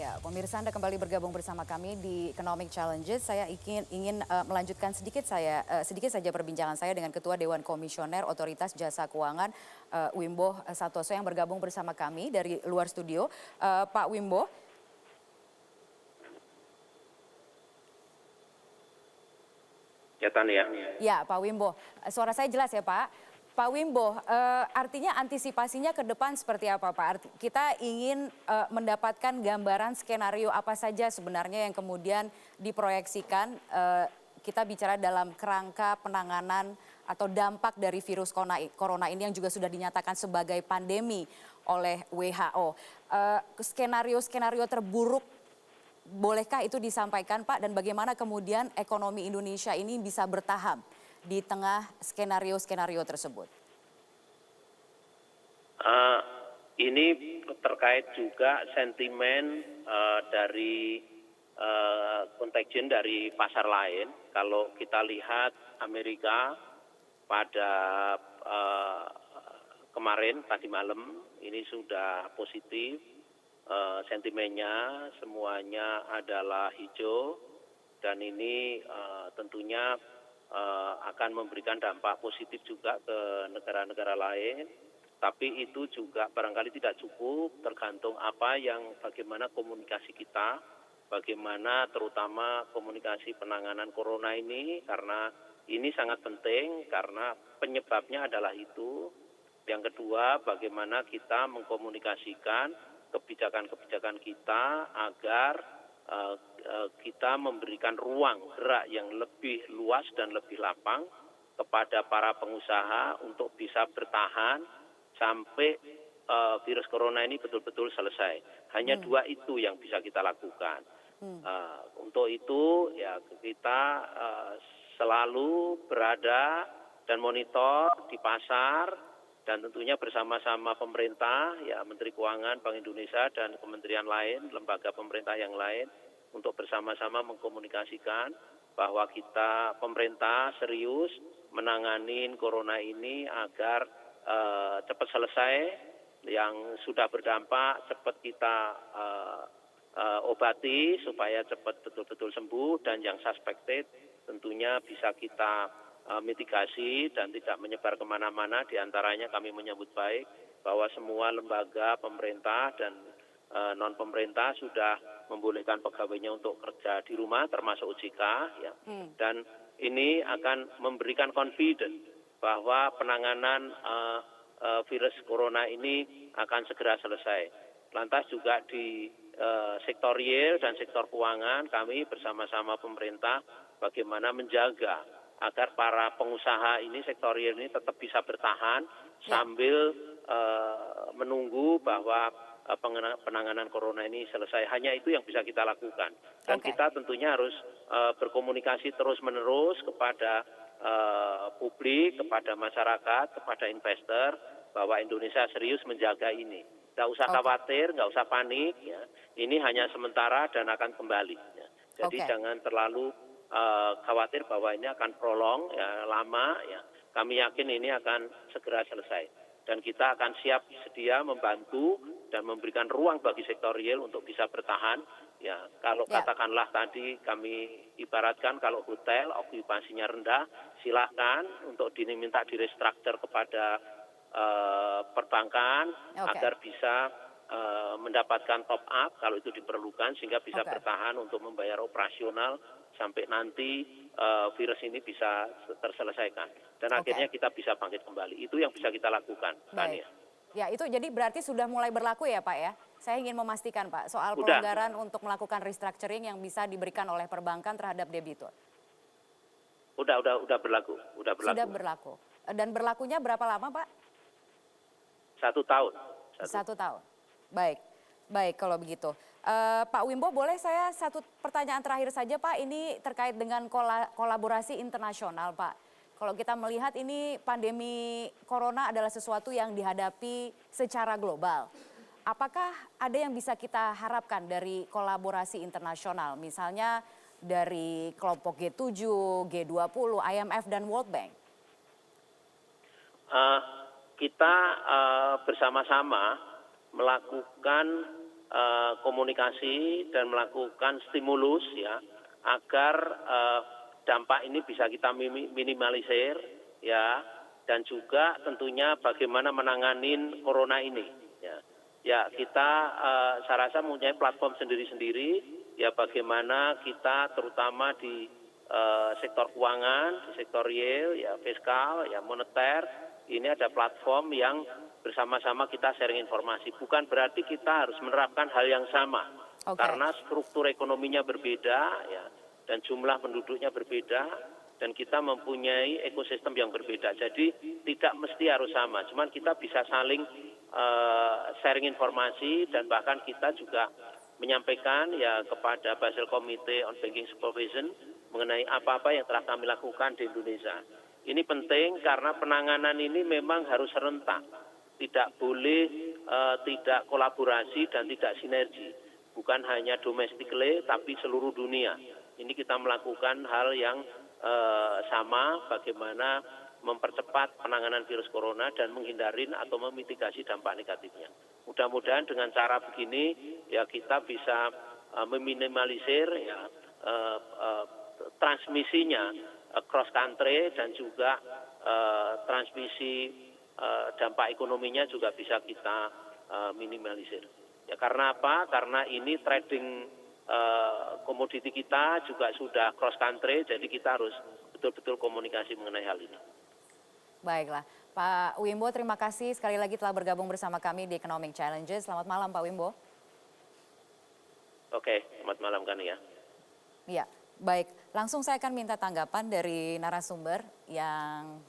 Ya, pemirsa Anda kembali bergabung bersama kami di Economic Challenges. Saya ingin melanjutkan sedikit saja perbincangan saya dengan Ketua Dewan Komisioner Otoritas Jasa Keuangan Wimbo Santoso yang bergabung bersama kami dari luar studio. Pak Wimbo. Ya, Tania. Ya, Pak Wimbo. Suara saya jelas ya, Pak? Pak Wimbo, artinya antisipasinya ke depan seperti apa, Pak? Kita ingin mendapatkan gambaran skenario apa saja sebenarnya yang kemudian diproyeksikan. Kita bicara dalam kerangka penanganan atau dampak dari virus corona ini yang juga sudah dinyatakan sebagai pandemi oleh WHO. Skenario-skenario terburuk, bolehkah itu disampaikan, Pak? Dan bagaimana kemudian ekonomi Indonesia ini bisa bertahan di tengah skenario-skenario tersebut? Ini terkait juga sentimen dari contagion dari pasar lain. Kalau kita lihat Amerika pada kemarin tadi malam ini sudah positif, sentimennya semuanya adalah hijau dan ini tentunya akan memberikan dampak positif juga ke negara-negara lain, tapi itu juga barangkali tidak cukup, tergantung bagaimana komunikasi kita, bagaimana terutama komunikasi penanganan corona ini, karena ini sangat penting karena penyebabnya adalah itu. Yang kedua, bagaimana kita mengkomunikasikan kebijakan-kebijakan kita agar kita memberikan ruang gerak yang lebih luas dan lebih lapang kepada para pengusaha untuk bisa bertahan sampai virus corona ini betul-betul selesai. Hanya dua itu yang bisa kita lakukan. Untuk itu ya kita selalu berada dan monitor di pasar dan tentunya bersama-sama pemerintah, ya Menteri Keuangan, Bank Indonesia, dan kementerian lain, lembaga pemerintah yang lain, untuk bersama-sama mengkomunikasikan bahwa pemerintah serius menangani corona ini agar cepat selesai, yang sudah berdampak cepat kita obati supaya cepat betul-betul sembuh, dan yang suspected tentunya bisa kita mitigasi dan tidak menyebar kemana-mana. Di antaranya kami menyambut baik bahwa semua lembaga pemerintah dan non-pemerintah sudah membolehkan pegawainya untuk kerja di rumah, termasuk OJK. Ya. Dan ini akan memberikan confidence bahwa penanganan virus corona ini akan segera selesai. Lantas juga di sektor real dan sektor keuangan, kami bersama-sama pemerintah bagaimana menjaga agar para pengusaha ini, sektor real ini tetap bisa bertahan sambil menunggu bahwa penanganan corona ini selesai. Hanya itu yang bisa kita lakukan. Dan kita tentunya harus berkomunikasi terus-menerus kepada publik, kepada masyarakat, kepada investor, bahwa Indonesia serius menjaga ini. Nggak usah khawatir, nggak usah panik. Ya. Ini hanya sementara dan akan kembali. Ya. Jadi jangan terlalu khawatir bahwa ini akan prolong, ya, lama. Ya. Kami yakin ini akan segera selesai. Dan kita akan siap sedia membantu dan memberikan ruang bagi sektor real untuk bisa bertahan. Ya, kalau katakanlah tadi kami ibaratkan kalau hotel okupasinya rendah, silakan untuk diminta di-restructure kepada perbankan agar bisa mendapatkan top up kalau itu diperlukan, sehingga bisa bertahan untuk membayar operasional sampai nanti virus ini bisa terselesaikan. Dan akhirnya kita bisa bangkit kembali. Itu yang bisa kita lakukan, Tania. Ya, itu jadi berarti sudah mulai berlaku ya, Pak, ya? Saya ingin memastikan, Pak, soal pelonggaran untuk melakukan restructuring yang bisa diberikan oleh perbankan terhadap debitur. Udah berlaku. Sudah berlaku. Dan berlakunya berapa lama, Pak? 1 tahun. 1 tahun. Baik kalau begitu. Pak Wimbo, boleh saya satu pertanyaan terakhir saja, Pak. Ini terkait dengan kolaborasi internasional, Pak. Kalau kita melihat ini pandemi corona adalah sesuatu yang dihadapi secara global. Apakah ada yang bisa kita harapkan dari kolaborasi internasional, misalnya dari kelompok G7, G20, IMF, dan World Bank? Kita bersama-sama melakukan komunikasi dan melakukan stimulus ya agar dampak ini bisa kita minimalisir ya, dan juga tentunya bagaimana menanganin corona ini ya. Ya kita saya rasa mempunyai platform sendiri-sendiri ya, bagaimana kita terutama di sektor keuangan, di sektor real ya, fiskal ya, moneter, ini ada platform yang bersama-sama kita sharing informasi. Bukan berarti kita harus menerapkan hal yang sama. Karena struktur ekonominya berbeda ya, dan jumlah penduduknya berbeda, dan kita mempunyai ekosistem yang berbeda. Jadi tidak mesti harus sama, cuman kita bisa saling sharing informasi, dan bahkan kita juga menyampaikan ya kepada Basel Committee on Banking Supervision mengenai apa-apa yang telah kami lakukan di Indonesia. Ini penting karena penanganan ini memang harus serentak, tidak boleh tidak kolaborasi dan tidak sinergi. Bukan hanya domestically tapi seluruh dunia. Ini kita melakukan hal yang sama, bagaimana mempercepat penanganan virus corona dan menghindarin atau memitigasi dampak negatifnya. Mudah-mudahan dengan cara begini ya kita bisa meminimalisir ya transmisinya cross country, dan juga transmisi dampak ekonominya juga bisa kita minimalisir. Ya karena apa? Karena ini trading komoditi kita juga sudah cross country, jadi kita harus betul-betul komunikasi mengenai hal ini. Baiklah, Pak Wimbo, terima kasih sekali lagi telah bergabung bersama kami di Economic Challenges. Selamat malam, Pak Wimbo. Oke, selamat malam kan ya. Iya, baik. Langsung saya akan minta tanggapan dari narasumber yang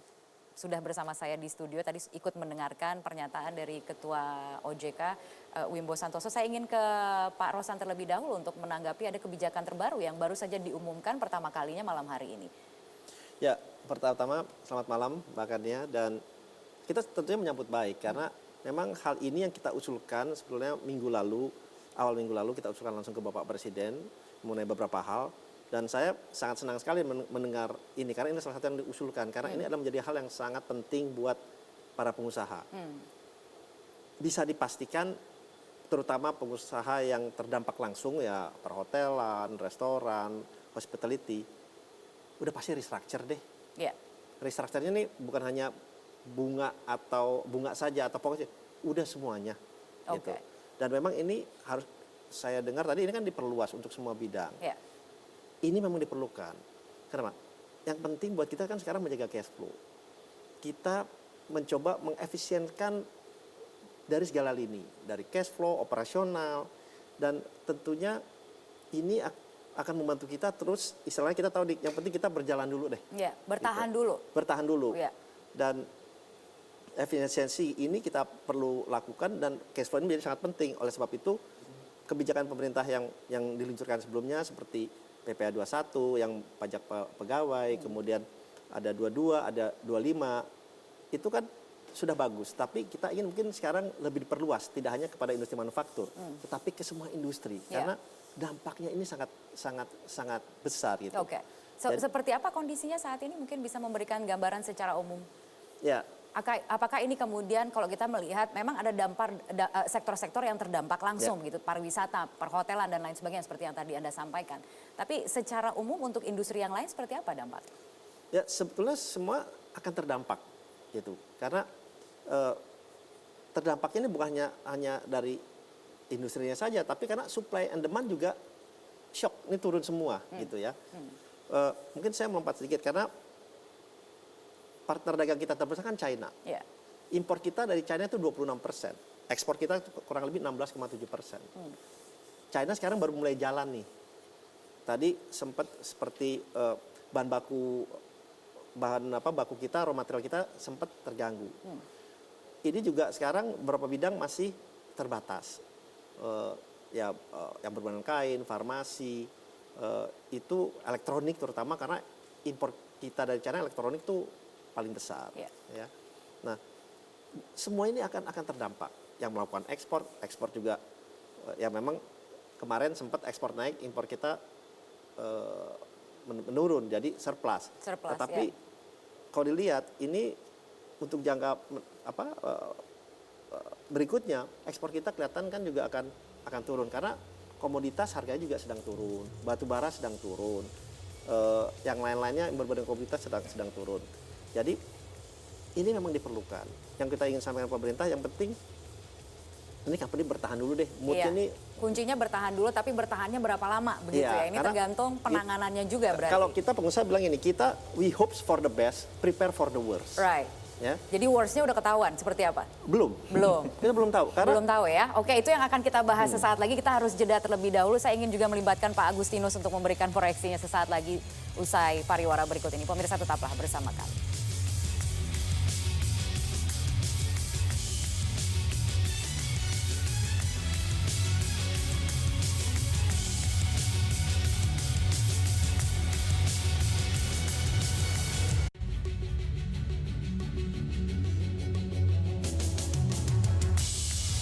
sudah bersama saya di studio, tadi ikut mendengarkan pernyataan dari Ketua OJK Wimbo Santoso. Saya ingin ke Pak Rosan terlebih dahulu untuk menanggapi ada kebijakan terbaru yang baru saja diumumkan pertama kalinya malam hari ini. Ya, pertama selamat malam Mbak Kania, dan kita tentunya menyambut baik karena memang hal ini yang kita usulkan sebetulnya awal minggu lalu kita usulkan langsung ke Bapak Presiden mengenai beberapa hal. Dan saya sangat senang sekali mendengar ini karena ini salah satu yang diusulkan, karena ini adalah menjadi hal yang sangat penting buat para pengusaha. Bisa dipastikan terutama pengusaha yang terdampak langsung ya, perhotelan, restoran, hospitality, udah pasti restructure deh. Yeah. Restructure-nya ini bukan hanya bunga saja atau pokoknya udah semuanya. Gitu. Dan memang ini harus saya dengar tadi ini kan diperluas untuk semua bidang. Yeah. Ini memang diperlukan. Kenapa? Yang penting buat kita kan sekarang menjaga cash flow. Kita mencoba mengefisienkan dari segala lini, dari cash flow, operasional, dan tentunya ini akan membantu kita terus, istilahnya kita tahu yang penting kita berjalan dulu deh. Ya, bertahan gitu. dulu. Bertahan dulu. Ya. Dan efisiensi ini kita perlu lakukan, dan cash flow ini menjadi sangat penting. Oleh sebab itu kebijakan pemerintah yang diluncurkan sebelumnya seperti PPh 21 yang pajak pegawai, kemudian ada 22, ada 25, itu kan sudah bagus. Tapi kita ingin mungkin sekarang lebih diperluas, tidak hanya kepada industri manufaktur, tetapi ke semua industri. Karena dampaknya ini sangat besar gitu. Oke. Seperti apa kondisinya saat ini, mungkin bisa memberikan gambaran secara umum? Ya. Apakah ini kemudian kalau kita melihat memang ada sektor-sektor yang terdampak langsung gitu, pariwisata, perhotelan dan lain sebagainya seperti yang tadi Anda sampaikan. Tapi secara umum untuk industri yang lain seperti apa dampak? Ya sebetulnya semua akan terdampak gitu. Karena terdampaknya ini bukan hanya dari industrinya saja, tapi karena supply and demand juga shock, ini turun semua gitu ya. Mungkin saya melompat sedikit karena partner dagang kita terbesar kan China. Yeah. Impor kita dari China itu 26%. Ekspor kita kurang lebih 16,7%. China sekarang baru mulai jalan nih. Tadi sempat seperti bahan baku kita, raw material kita sempat terganggu. Ini juga sekarang beberapa bidang masih terbatas. Yang berhubungan kain, farmasi, itu elektronik terutama karena impor kita dari China elektronik tuh paling besar. Ya. Nah, semua ini akan terdampak. Yang melakukan ekspor juga ya memang kemarin sempat ekspor naik, impor kita menurun jadi surplus. Tetapi kalau dilihat ini untuk jangka berikutnya ekspor kita kelihatan kan juga akan akan turun karena komoditas harganya juga sedang turun, batu bara sedang turun, yang lain-lainnya yang berbagai komoditas sedang turun. Jadi ini memang diperlukan. Yang kita ingin sampaikan pemerintah, yang penting ini company bertahan dulu deh. Moodnya Iya. ini Kuncinya bertahan dulu, tapi bertahannya berapa lama begitu Iya, ya? Ini karena tergantung penanganannya juga berarti. kalau kita pengusaha bilang ini, kita we hopes for the best, prepare for the worst. Right. Ya, Jadi worst-nya udah ketahuan seperti apa? belum. Belum. Kita belum tahu karena Belum tahu ya. Oke, itu yang akan kita bahas sesaat lagi. Kita harus jeda terlebih dahulu. Saya ingin juga melibatkan Pak Agustinus untuk memberikan proyeksinya sesaat lagi usai pariwara berikut ini. Pemirsa tetaplah bersama kami.